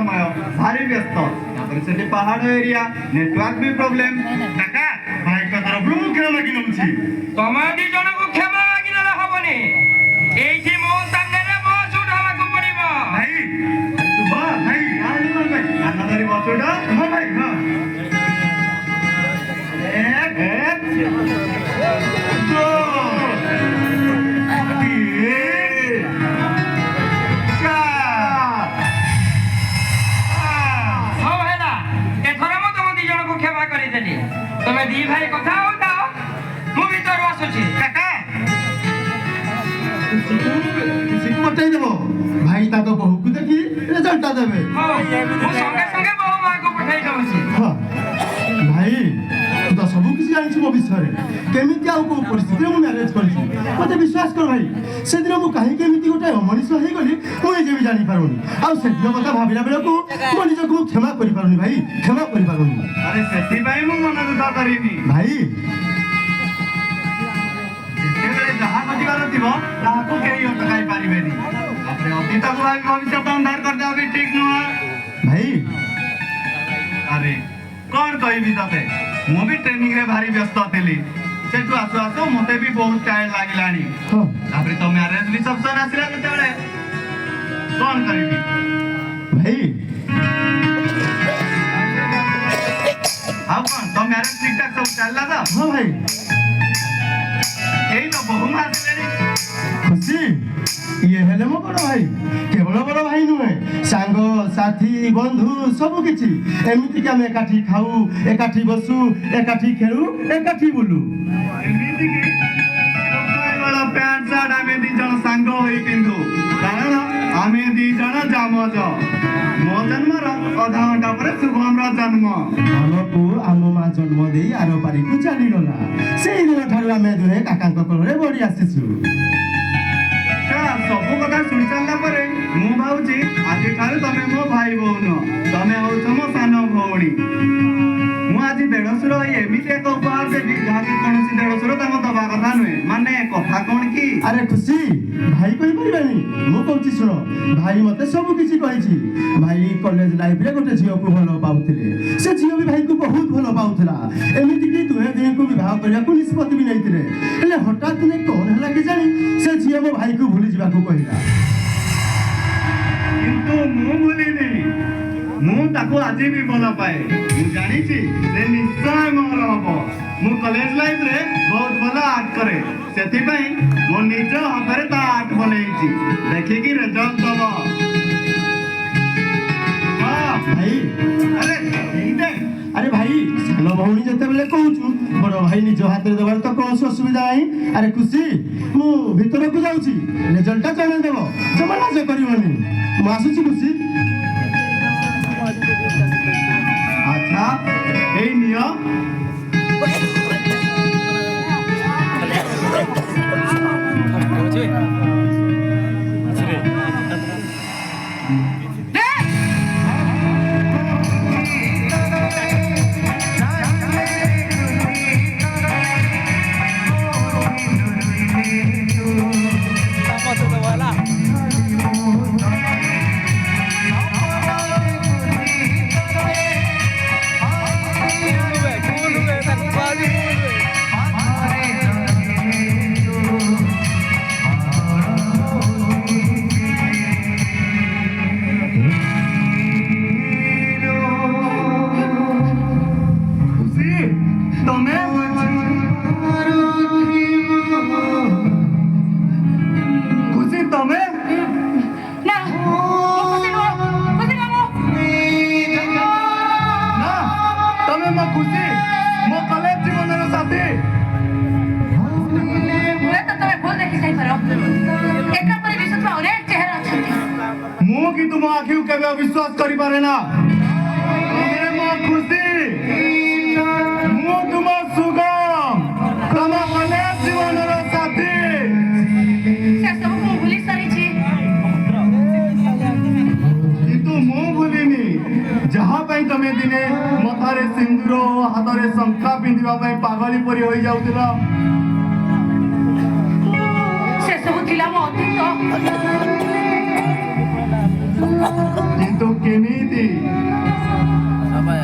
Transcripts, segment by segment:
समय भारी व्यस्त तापर सेठी पहाड़ एरिया नेटवर्क भी प्रॉब्लम काका भाई का तरफ रू क्षमा मागी नमुची तमे दी जन को क्षमा मागी न हबनी एठी मो सामने रे बस उठावा को पड़िबो भाई सुबह भाई आनंद भाई अन्नदारी बसोडा हां भाई हां एक दो तमे दी भाई कथा होता मु भीतर आसुची काका सिक मटाई देबो भाई ता तो बहु को देखी रिजल्ट आ देबे हां मु संगे संगे बहु मां को पठाई दउची हां भाई तू तो सब किसी जानिछ मो विषय केमिति आउ को परिस्थिति मु मैनेज करछि मते विश्वास कर भाई से दिन मु काहे केमिति गोटे मनीष हे गली मु जे भी जानि पारुनी आ से दिन कथा भाबिला बेला को मो निज को क्षमा करि पारुनी भाई क्षमा करि पारुनी अरे सेठी भाई मु मन दुखा करिनी भाई जेतेबेले जहा अधिकार थिबो ताहा को केही अटकाई पारिबेनी आपरे अतीत को भाई भविष्य अंधार कर देबी ठीक न भाई अरे कौन कहबी तते मु भी ट्रेनिंग रे भारी व्यस्त थिली सेठू आसु आसु मते भी बहुत टाइम लागिलानी हां तापरे तो मैरिज रिसेप्शन आसिला केतेबेले कौन करबी भाई हाउ कौन तो मैरिज ठीक ठाक सब चलला था हां भाई एई तो बहु मास लेनी खुशी ये हेले मो बड़ भाई केवल बड़ भाई नुहे सांग साथी बंधु सब किछि एमिति के हम एकाठी खाऊ एकाठी बसु एकाठी खेलू एकाठी बुलू एमिति की वाला पैंट शर्ट आमे दी जण सांग होई पिंधु कारण आमे दी जण जामज मो जन्मर आधा घंटा पर शुभम रा जन्म हमको आम मा जन्म देई आरो पारी को चली गला सेई दिन ठारू आमे दुहे काका कोलरे बड़ी आसीछु सब कथा सुनी सारा पर मु भावुची आज ठारू तमे मो भाई भौन तमे होछ मो सानो भौणी मु आज देढसुर एमिति एक उपहार देबी जाके कोनसी देढसुर तम दबा कथा नुहे माने कथा कोन की अरे खुशी भाई कहि परिबानी मु कहूची सुनो भाई मते सब किछि कहिछि भाई कॉलेज लाइफ रे गोटे झियो को भलो पाउथिले से झियो भी भाई को बहुत भलो पाउथला एमिति कि दुहे दुहे को विवाह करिया को निष्पत्ति भी नैतिले एले हठात ने कोन हला के जानी से झियो मो भाई को भूली जिबा को कहिला किंतु मु भूलिनी मु ताको आज भी भल पाए मु जानिछि से निश्चय मोर हबो मु कॉलेज लाइफ रे बहुत भलो आर्ट करे सेति पई मो निज हातरे ता आर्ट बनेइछि देखि कि रिजल्ट दबो हां भाई अरे इते अरे भाई सानो भौणी जते बेले कहूछु बड़ भाई निज हाथ रे देबार तो कोन असुविधा नाही अरे खुशी मु भीतर को जाउची रिजल्ट जाने देबो जमाना जे करिवनी मु आसुची खुशी अच्छा ए नियो तुम आखिर केबे विश्वास करि पारे ना तमे मो खुशी मो तुम सुगम तम मने जीवन रो साथी से सब मु भूली सारी छी किंतु मो भूलिनी जहा पई तमे दिने मथारे सिंदूर हातरे शंखा पिंदिबा पई पागली परी होई जाउतिला से सब थिला मो अतीत କିନ୍ତୁ କେମିତି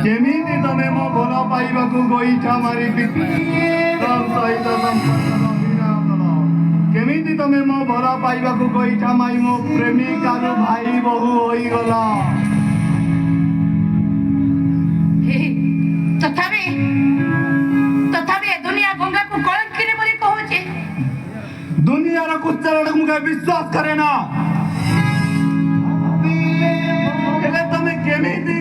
କେମିତି ତମେ ମୋ ଭଲ ପାଇବାକୁ ଗୋଇଠା ମାରି ତମ ସହିତ ସମ୍ପର୍କ ବିରାମ କଲ? କେମିତି ତମେ ମୋ ଭଲ ପାଇବାକୁ ଗୋଇଠା ମାରି ମୋ ପ୍ରେମିକାରୁ ଭାଇ ବୋହୁ ହୋଇଗଲ? ତଥାପି ତଥାପି ଏ ଦୁନିଆ ଗଙ୍ଗାକୁ କଳଙ୍କିନୀ ବୋଲି କହୁଛି। ଦୁନିଆର କୁଚାରକୁ ମୁଁ ବିଶ୍ୱାସ କରେ ନା। ହେଲେ ତମେ କେମିତି